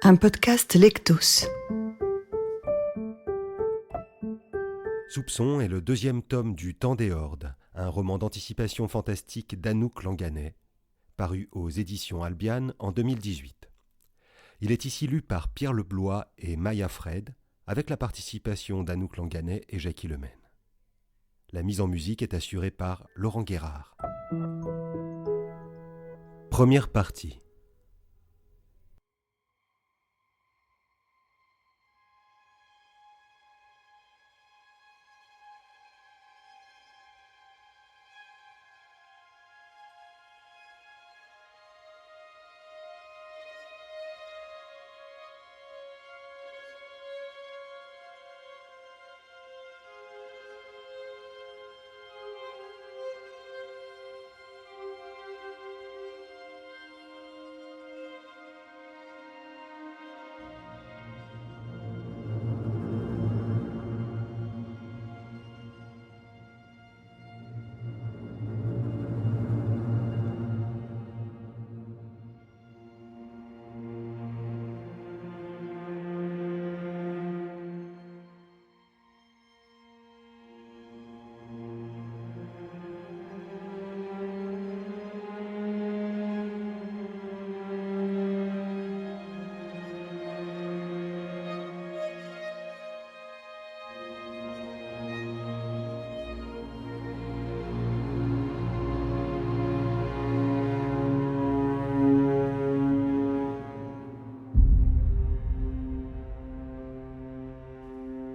Un podcast Lectos. Soupçon est le deuxième tome du Temps des Hordes, un roman d'anticipation fantastique d'Anouk Langanais, paru aux éditions Albiane en 2018. Il est ici lu par Pierre Leblois et Maya Fred, avec la participation d'Anouk Langanais et Jackie Lemaine. La mise en musique est assurée par Laurent Guérard. Première partie.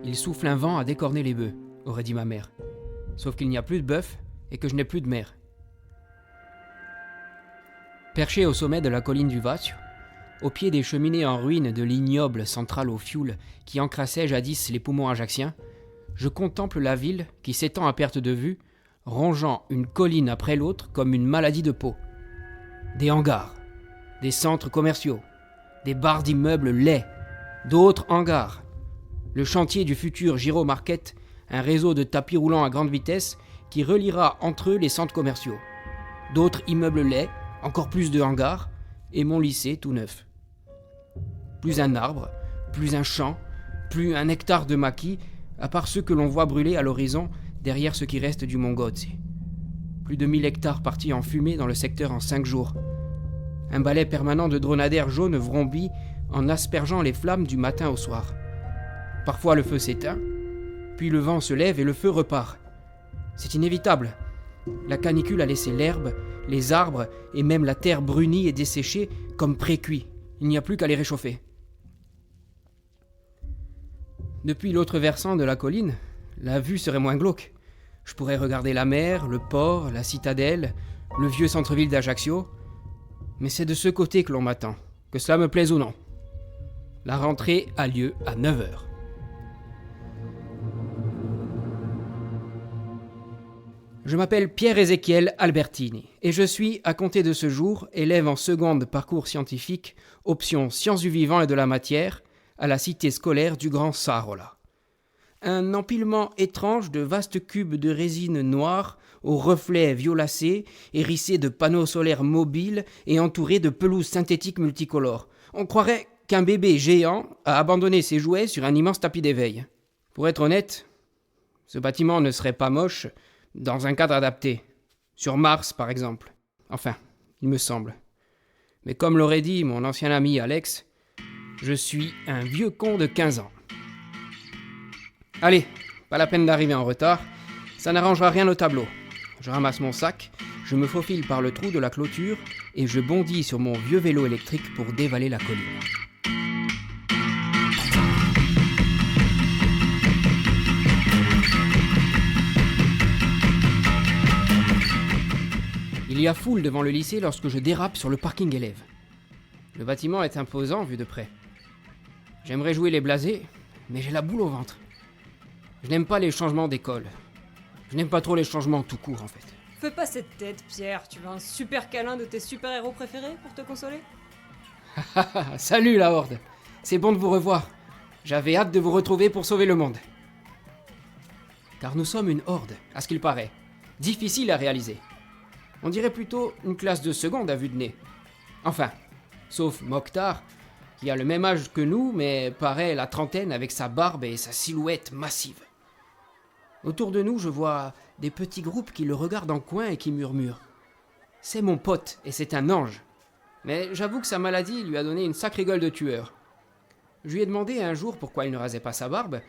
Il souffle un vent à décorner les bœufs, aurait dit ma mère. Sauf qu'il n'y a plus de bœuf et que je n'ai plus de mère. Perché au sommet de la colline du Vatio, au pied des cheminées en ruine de l'ignoble centrale au fioul qui encrassait jadis les poumons ajacciens, je contemple la ville qui s'étend à perte de vue, rongeant une colline après l'autre comme une maladie de peau. Des hangars, des centres commerciaux, des barres d'immeubles laids, d'autres hangars, le chantier du futur Giro Market, un réseau de tapis roulants à grande vitesse qui reliera entre eux les centres commerciaux. D'autres immeubles laids, encore plus de hangars, et mon lycée tout neuf. Plus un arbre, plus un champ, plus un hectare de maquis, à part ceux que l'on voit brûler à l'horizon derrière ce qui reste du mont Gotze. Plus de 1000 hectares partis en fumée dans le secteur en 5 jours. Un balai permanent de dromadaires jaunes vrombit en aspergeant les flammes du matin au soir. Parfois le feu s'éteint, puis le vent se lève et le feu repart. C'est inévitable. La canicule a laissé l'herbe, les arbres et même la terre brunie et desséchée comme pré-cuits. Il n'y a plus qu'à les réchauffer. Depuis l'autre versant de la colline, la vue serait moins glauque. Je pourrais regarder la mer, le port, la citadelle, le vieux centre-ville d'Ajaccio. Mais c'est de ce côté que l'on m'attend, que cela me plaise ou non. La rentrée a lieu à 9h. Je m'appelle Pierre-Ézéchiel Albertini et je suis, à compter de ce jour, élève en seconde parcours scientifique, option sciences du vivant et de la matière, à la cité scolaire du Grand Sarola. Un empilement étrange de vastes cubes de résine noire aux reflets violacés, hérissés de panneaux solaires mobiles et entourés de pelouses synthétiques multicolores. On croirait qu'un bébé géant a abandonné ses jouets sur un immense tapis d'éveil. Pour être honnête, ce bâtiment ne serait pas moche dans un cadre adapté. Sur Mars, par exemple. Enfin, il me semble. Mais comme l'aurait dit mon ancien ami Alex, je suis un vieux con de 15 ans. Allez, pas la peine d'arriver en retard, ça n'arrangera rien au tableau. Je ramasse mon sac, je me faufile par le trou de la clôture et je bondis sur mon vieux vélo électrique pour dévaler la colline. Il y a foule devant le lycée lorsque je dérape sur le parking élève. Le bâtiment est imposant vu de près. J'aimerais jouer les blasés, mais j'ai la boule au ventre. Je n'aime pas les changements d'école. Je n'aime pas trop les changements tout court en fait. Fais pas cette tête, Pierre. Tu veux un super câlin de tes super-héros préférés pour te consoler ? Salut la Horde. C'est bon de vous revoir. J'avais hâte de vous retrouver pour sauver le monde. Car nous sommes une horde, à ce qu'il paraît. Difficile à réaliser. On dirait plutôt une classe de seconde à vue de nez. Enfin, sauf Mokhtar, qui a le même âge que nous, mais paraît la trentaine avec sa barbe et sa silhouette massive. Autour de nous, je vois des petits groupes qui le regardent en coin et qui murmurent. C'est mon pote et c'est un ange. Mais j'avoue que sa maladie lui a donné une sacrée gueule de tueur. Je lui ai demandé un jour pourquoi il ne rasait pas sa barbe.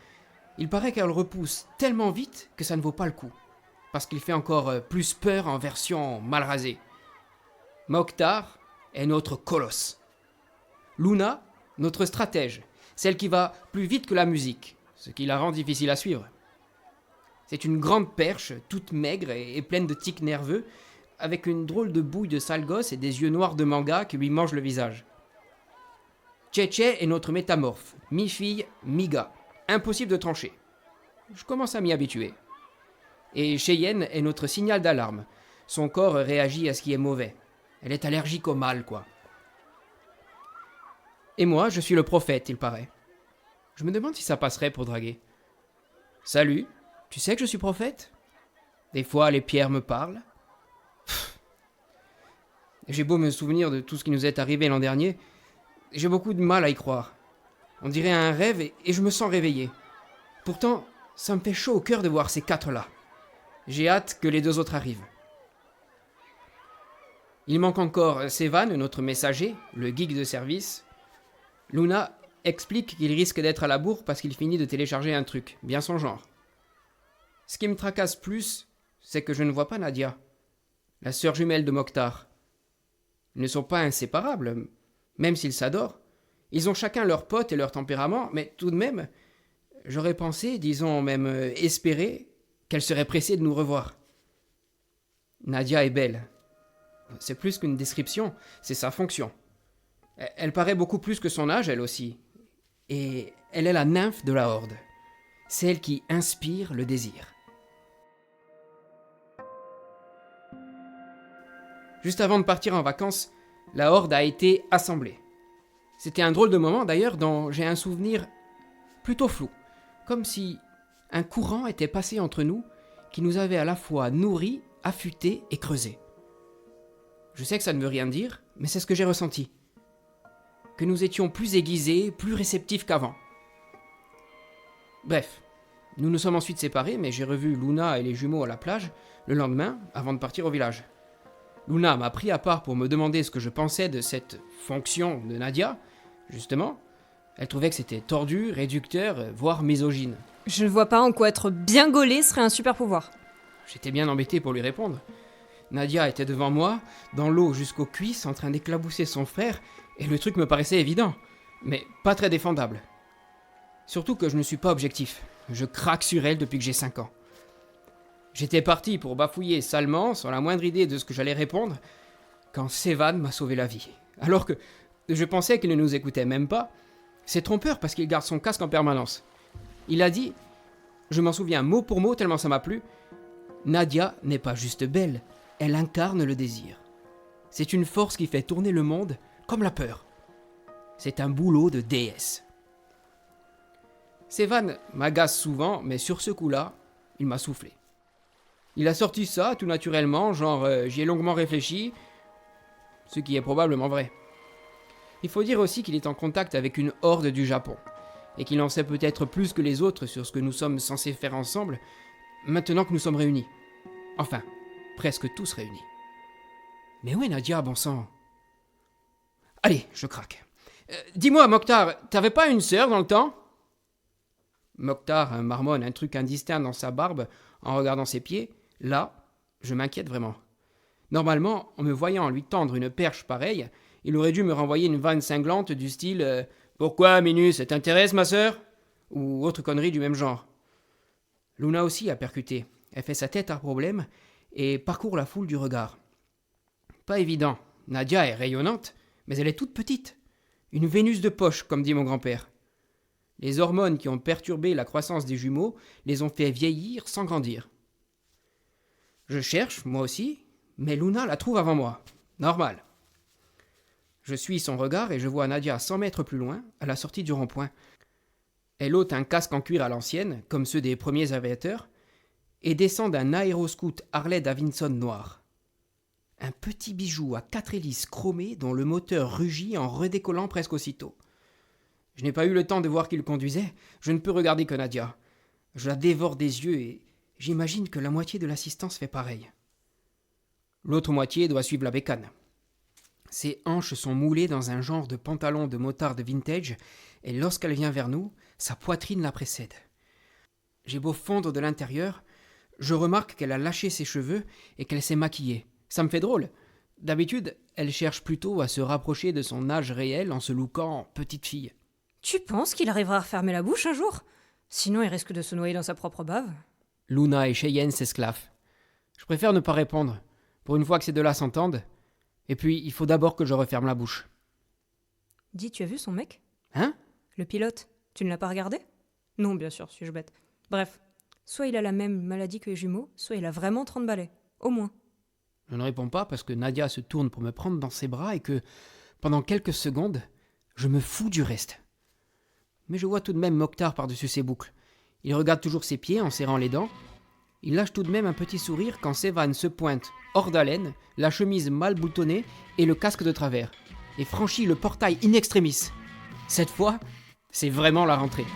Il paraît qu'elle repousse tellement vite que ça ne vaut pas le coup. Parce qu'il fait encore plus peur en version mal rasée. Mokhtar est notre colosse. Luna, notre stratège, celle qui va plus vite que la musique, ce qui la rend difficile à suivre. C'est une grande perche, toute maigre et pleine de tics nerveux, avec une drôle de bouille de sale gosse et des yeux noirs de manga qui lui mangent le visage. Tchétché est notre métamorphe, mi-fille, mi-gars. Impossible de trancher. Je commence à m'y habituer. Et Cheyenne est notre signal d'alarme. Son corps réagit à ce qui est mauvais. Elle est allergique au mal, quoi. Et moi, je suis le prophète, il paraît. Je me demande si ça passerait pour draguer. Salut, tu sais que je suis prophète ? Des fois, les pierres me parlent. J'ai beau me souvenir de tout ce qui nous est arrivé l'an dernier, j'ai beaucoup de mal à y croire. On dirait un rêve et je me sens réveillé. Pourtant, ça me fait chaud au cœur de voir ces quatre-là. J'ai hâte que les deux autres arrivent. Il manque encore Sevan, notre messager, le geek de service. Luna explique qu'il risque d'être à la bourre parce qu'il finit de télécharger un truc, bien son genre. Ce qui me tracasse plus, c'est que je ne vois pas Nadia, la sœur jumelle de Mokhtar. Ils ne sont pas inséparables, même s'ils s'adorent. Ils ont chacun leurs potes et leur tempérament, mais tout de même, j'aurais pensé, disons même espéré, qu'elle serait pressée de nous revoir. Nadia est belle. C'est plus qu'une description, c'est sa fonction. Elle paraît beaucoup plus que son âge, elle aussi. Et elle est la nymphe de la horde. Celle qui inspire le désir. Juste avant de partir en vacances, la horde a été assemblée. C'était un drôle de moment d'ailleurs dont j'ai un souvenir plutôt flou. Comme si un courant était passé entre nous qui nous avait à la fois nourris, affûtés et creusés. Je sais que ça ne veut rien dire, mais c'est ce que j'ai ressenti. Que nous étions plus aiguisés, plus réceptifs qu'avant. Bref, nous nous sommes ensuite séparés, mais j'ai revu Luna et les jumeaux à la plage le lendemain avant de partir au village. Luna m'a pris à part pour me demander ce que je pensais de cette fonction de Nadia. Justement, elle trouvait que c'était tordu, réducteur, voire misogyne. Je ne vois pas en quoi être bien gaulé serait un super pouvoir. J'étais bien embêté pour lui répondre. Nadia était devant moi, dans l'eau jusqu'aux cuisses, en train d'éclabousser son frère, et le truc me paraissait évident, mais pas très défendable. Surtout que je ne suis pas objectif. Je craque sur elle depuis que j'ai 5 ans. J'étais parti pour bafouiller salement, sans la moindre idée de ce que j'allais répondre, quand Sevan m'a sauvé la vie. Alors que je pensais qu'il ne nous écoutait même pas. C'est trompeur parce qu'il garde son casque en permanence. Il a dit, je m'en souviens mot pour mot tellement ça m'a plu, Nadia n'est pas juste belle, elle incarne le désir. C'est une force qui fait tourner le monde comme la peur. C'est un boulot de déesse. Sevan m'agace souvent, mais sur ce coup-là, il m'a soufflé. Il a sorti ça tout naturellement, genre j'y ai longuement réfléchi, ce qui est probablement vrai. Il faut dire aussi qu'il est en contact avec une horde du Japon, et qu'il en sait peut-être plus que les autres sur ce que nous sommes censés faire ensemble, maintenant que nous sommes réunis. Enfin, presque tous réunis. Mais où est Nadia, bon sang ? Allez, je craque. Dis-moi, Mokhtar, t'avais pas une sœur dans le temps ? Mokhtar marmonne un truc indistinct dans sa barbe en regardant ses pieds. Là, je m'inquiète vraiment. Normalement, en me voyant lui tendre une perche pareille, il aurait dû me renvoyer une vanne cinglante du style « Pourquoi, Minus, ça t'intéresse, ma sœur ?» ou autre connerie du même genre. Luna aussi a percuté. Elle fait sa tête à problème et parcourt la foule du regard. Pas évident. Nadia est rayonnante, mais elle est toute petite. Une Vénus de poche, comme dit mon grand-père. Les hormones qui ont perturbé la croissance des jumeaux les ont fait vieillir sans grandir. Je cherche, moi aussi, mais Luna la trouve avant moi. Normal. Je suis son regard et je vois Nadia 100 mètres plus loin, à la sortie du rond-point. Elle ôte un casque en cuir à l'ancienne, comme ceux des premiers aviateurs, et descend d'un aéroscoot Harley Davidson noir. Un petit bijou à 4 hélices chromées dont le moteur rugit en redécollant presque aussitôt. Je n'ai pas eu le temps de voir qui le conduisait, je ne peux regarder que Nadia. Je la dévore des yeux et j'imagine que la moitié de l'assistance fait pareil. L'autre moitié doit suivre la bécane. Ses hanches sont moulées dans un genre de pantalon de motarde vintage et lorsqu'elle vient vers nous, sa poitrine la précède. J'ai beau fondre de l'intérieur, je remarque qu'elle a lâché ses cheveux et qu'elle s'est maquillée. Ça me fait drôle. D'habitude, elle cherche plutôt à se rapprocher de son âge réel en se lookant petite fille. Tu penses qu'il arrivera à refermer la bouche un jour? Sinon, il risque de se noyer dans sa propre bave. Luna et Cheyenne s'esclaffent. Je préfère ne pas répondre, pour une fois que ces deux-là s'entendent. Et puis, il faut d'abord que je referme la bouche. Dis, tu as vu son mec? Hein? Le pilote, tu ne l'as pas regardé? Non, bien sûr, suis-je bête. Bref, soit il a la même maladie que les jumeaux, soit il a vraiment 30 balais. Au moins. Je ne réponds pas parce que Nadia se tourne pour me prendre dans ses bras et que, pendant quelques secondes, je me fous du reste. Mais je vois tout de même Mokhtar par-dessus ses boucles. Il regarde toujours ses pieds en serrant les dents. Il lâche tout de même un petit sourire quand Sévan se pointe, hors d'haleine, la chemise mal boutonnée et le casque de travers, et franchit le portail in extremis. Cette fois, c'est vraiment la rentrée.